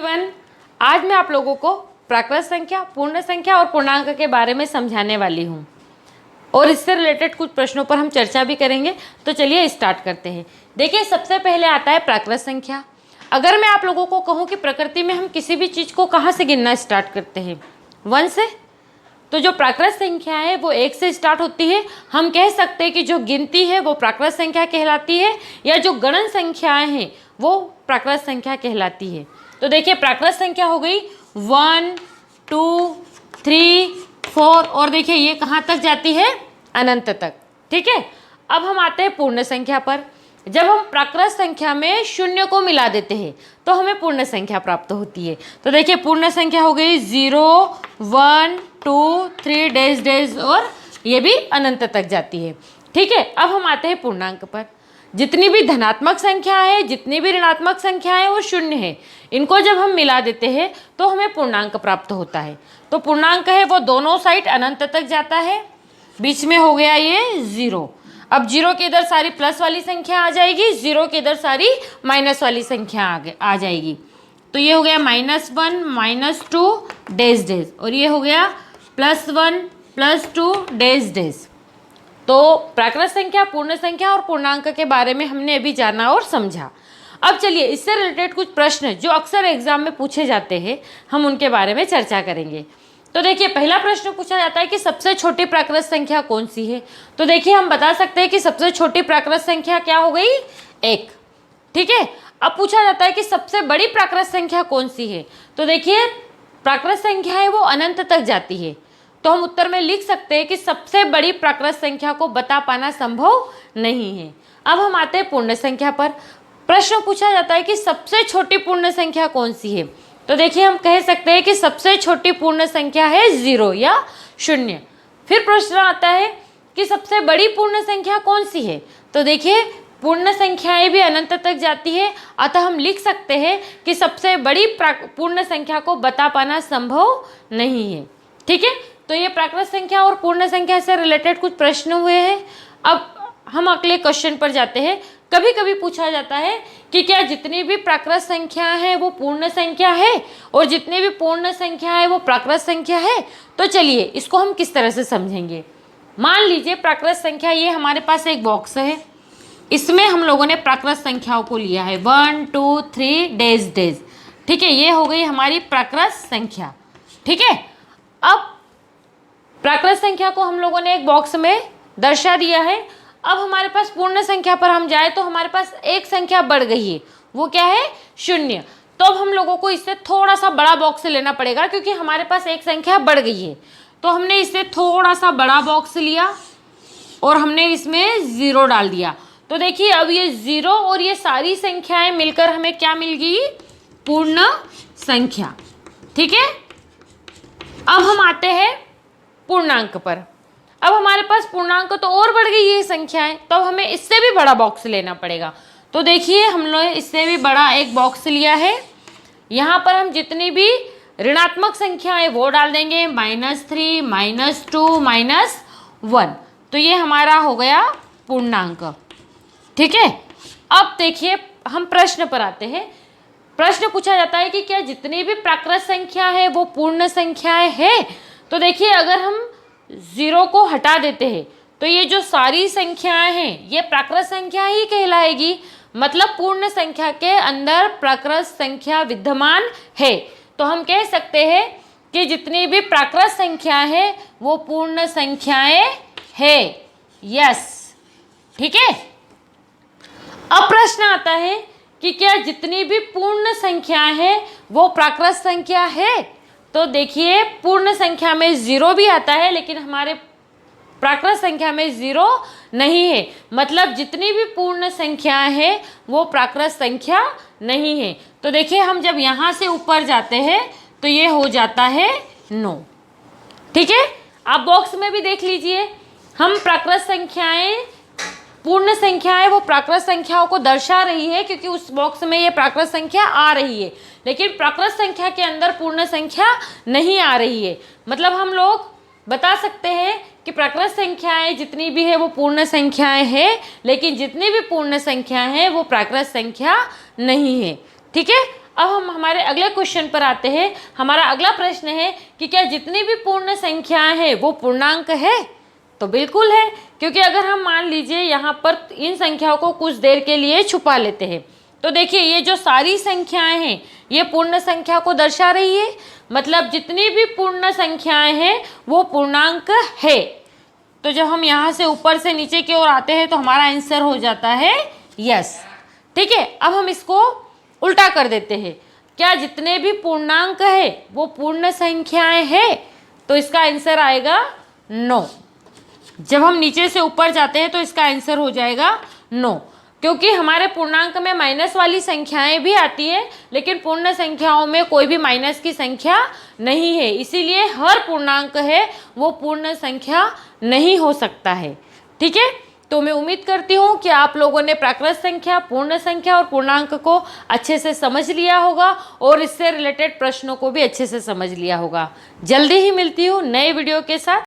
Everyone, आज मैं आप लोगों को प्राकृत संख्या, पूर्ण संख्या और पूर्णांक के बारे में समझाने वाली हूँ और इससे रिलेटेड कुछ प्रश्नों पर हम चर्चा भी करेंगे। तो चलिए स्टार्ट करते हैं। देखिए, सबसे पहले आता है प्राकृत संख्या। अगर मैं आप लोगों को कहूँ कि प्रकृति में हम किसी भी चीज़ को कहाँ से गिनना स्टार्ट करते हैं, 1 से, तो जो प्राकृत संख्या है वो 1 से स्टार्ट होती है। हम कह सकते हैं कि जो गिनती है वो प्राकृत संख्या कहलाती है, या जो गणन संख्याएं हैं वो प्राकृत संख्या कहलाती है। तो देखिए, प्राकृत संख्या हो गई 1, 2, 3, 4 और देखिए ये कहाँ तक जाती है, अनंत तक। ठीक है, अब हम आते हैं पूर्ण संख्या पर। जब हम प्राकृत संख्या में शून्य को मिला देते हैं तो हमें पूर्ण संख्या प्राप्त होती है। तो देखिए, पूर्ण संख्या हो गई 0, 1, 2, 3 डैश डैश और ये भी अनंत तक जाती है। ठीक है, अब हम आते हैं पूर्णांक पर। जितनी भी धनात्मक संख्या है, जितनी भी ऋणात्मक संख्या है वो शून्य है, इनको जब हम मिला देते हैं तो हमें पूर्णांक प्राप्त होता है। तो पूर्णांक है वो दोनों साइड अनंत तक जाता है, बीच में हो गया ये 0। अब 0 के इधर सारी प्लस वाली संख्या आ जाएगी, 0 के इधर सारी माइनस वाली संख्या आ जाएगी। तो ये हो गया -1, -2 डैश डैश और ये हो गया +1, +2 डैश डैश। तो प्राकृत संख्या, पूर्ण संख्या और पूर्णांक के बारे में हमने अभी जाना और समझा। अब चलिए, इससे रिलेटेड कुछ प्रश्न जो अक्सर एग्जाम में पूछे जाते हैं, हम उनके बारे में चर्चा करेंगे। तो देखिए, पहला प्रश्न पूछा जाता है कि सबसे छोटी प्राकृत संख्या कौन सी है। तो देखिए, हम बता सकते हैं कि सबसे छोटी प्राकृत संख्या क्या हो गई, 1। ठीक है, अब पूछा जाता है कि सबसे बड़ी प्राकृत संख्या कौन सी है। तो देखिए, प्राकृत संख्या है वो अनंत तक जाती है, तो हम उत्तर में लिख सकते हैं कि सबसे बड़ी प्राकृत संख्या को बता पाना संभव नहीं है। अब हम आते हैं पूर्ण संख्या पर। प्रश्न पूछा जाता है कि सबसे छोटी पूर्ण संख्या कौन सी है। तो देखिए, हम कह सकते हैं कि सबसे छोटी पूर्ण संख्या है 0 या 0। फिर प्रश्न आता है कि सबसे बड़ी पूर्ण संख्या कौन सी है। तो देखिए, पूर्ण संख्याएं भी अनंत तक जाती है, अतः हम लिख सकते हैं कि सबसे बड़ी पूर्ण संख्या को बता पाना संभव नहीं है। ठीक है, तो ये प्राकृत संख्या और पूर्ण संख्या से रिलेटेड कुछ प्रश्न हुए हैं। अब हम अगले क्वेश्चन पर जाते हैं। कभी कभी पूछा जाता है कि क्या जितनी भी प्राकृत संख्या है वो पूर्ण संख्या है और जितनी भी पूर्ण संख्या है वो प्राकृत संख्या है। तो चलिए, इसको हम किस तरह से समझेंगे। मान लीजिए, प्राकृत संख्या, ये हमारे पास एक बॉक्स है, इसमें हम लोगों ने प्राकृत संख्याओं को लिया है 1, 2, 3 डैश डैश। ठीक है, ये हो गई हमारी प्राकृत संख्या। ठीक है, अब प्राकृत संख्या को हम लोगों ने एक बॉक्स में दर्शा दिया है। अब हमारे पास पूर्ण संख्या पर हम जाए तो हमारे पास एक संख्या बढ़ गई है, वो क्या है, 0। तो अब हम लोगों को इससे थोड़ा सा बड़ा बॉक्स लेना पड़ेगा, क्योंकि हमारे पास एक संख्या बढ़ गई है। तो हमने इससे थोड़ा सा बड़ा बॉक्स लिया और हमने इसमें 0 डाल दिया। तो देखिए, अब ये 0 और ये सारी संख्याएं मिलकर हमें क्या मिल गई, पूर्ण संख्या। ठीक है, अब हम आते हैं पूर्णांक पर। अब हमारे पास पूर्णांक तो और बढ़ गई है संख्याएं, तो अब हमें इससे भी बड़ा बॉक्स लेना पड़ेगा। तो देखिए, हम लोग इससे भी बड़ा एक बॉक्स लिया है। यहाँ पर हम जितनी भी ऋणात्मक संख्याएं वो डाल देंगे, -3, -2, -1। तो ये हमारा हो गया पूर्णांक। ठीक है, अब देखिए, हम प्रश्न पर आते हैं। प्रश्न पूछा जाता है कि क्या जितनी भी प्राकृत संख्या है वो पूर्ण संख्याएं है। तो देखिए, अगर हम 0 को हटा देते हैं तो ये जो सारी संख्याएं हैं ये प्राकृत संख्या ही कहलाएगी। मतलब पूर्ण संख्या के अंदर प्राकृत संख्या विद्यमान है। तो हम कह सकते हैं कि जितनी भी प्राकृत संख्या है वो पूर्ण संख्याएं है। यस, ठीक है। अब प्रश्न आता है कि क्या जितनी भी पूर्ण संख्याएं है वो प्राकृत संख्या है। तो देखिए, पूर्ण संख्या में 0 भी आता है, लेकिन हमारे प्राकृत संख्या में 0 नहीं है। मतलब जितनी भी पूर्ण संख्याएं हैं वो प्राकृत संख्या नहीं है। तो देखिए, हम जब यहाँ से ऊपर जाते हैं तो ये हो जाता है 9। ठीक है, आप बॉक्स में भी देख लीजिए, हम प्राकृत संख्याएं, पूर्ण संख्याएं वो प्राकृत संख्याओं को दर्शा रही है, क्योंकि उस बॉक्स में ये प्राकृत संख्या आ रही है, लेकिन प्राकृत संख्या के अंदर पूर्ण संख्या नहीं आ रही है। मतलब हम लोग बता सकते हैं कि प्राकृत संख्याएं जितनी भी है वो पूर्ण संख्याएं हैं, लेकिन जितनी भी पूर्ण संख्या हैं वो प्राकृत संख्या नहीं है। ठीक है, अब हम हमारे अगले क्वेश्चन पर आते हैं। हमारा अगला प्रश्न है कि क्या जितनी भी पूर्ण संख्याएं हैं वो पूर्णांक है? तो बिल्कुल है, क्योंकि अगर हम मान लीजिए यहाँ पर इन संख्याओं को कुछ देर के लिए छुपा लेते हैं, तो देखिए ये जो सारी संख्याएं हैं ये पूर्ण संख्या को दर्शा रही है, मतलब जितनी भी पूर्ण संख्याएं हैं वो पूर्णांक है। तो जब हम यहाँ से ऊपर से नीचे की ओर आते हैं तो हमारा आंसर हो जाता है यस। ठीक है, अब हम इसको उल्टा कर देते हैं। क्या जितने भी पूर्णांक है वो पूर्ण संख्याएं हैं? तो इसका आंसर आएगा नो। जब हम नीचे से ऊपर जाते हैं तो इसका आंसर हो जाएगा नो, क्योंकि हमारे पूर्णांक में माइनस वाली संख्याएं भी आती है, लेकिन पूर्ण संख्याओं में कोई भी माइनस की संख्या नहीं है, इसीलिए हर पूर्णांक है वो पूर्ण संख्या नहीं हो सकता है। ठीक है, तो मैं उम्मीद करती हूँ कि आप लोगों ने प्राकृत संख्या, पूर्ण संख्या और पूर्णांक को अच्छे से समझ लिया होगा और इससे रिलेटेड प्रश्नों को भी अच्छे से समझ लिया होगा। जल्दी ही मिलती हूँ नए वीडियो के साथ।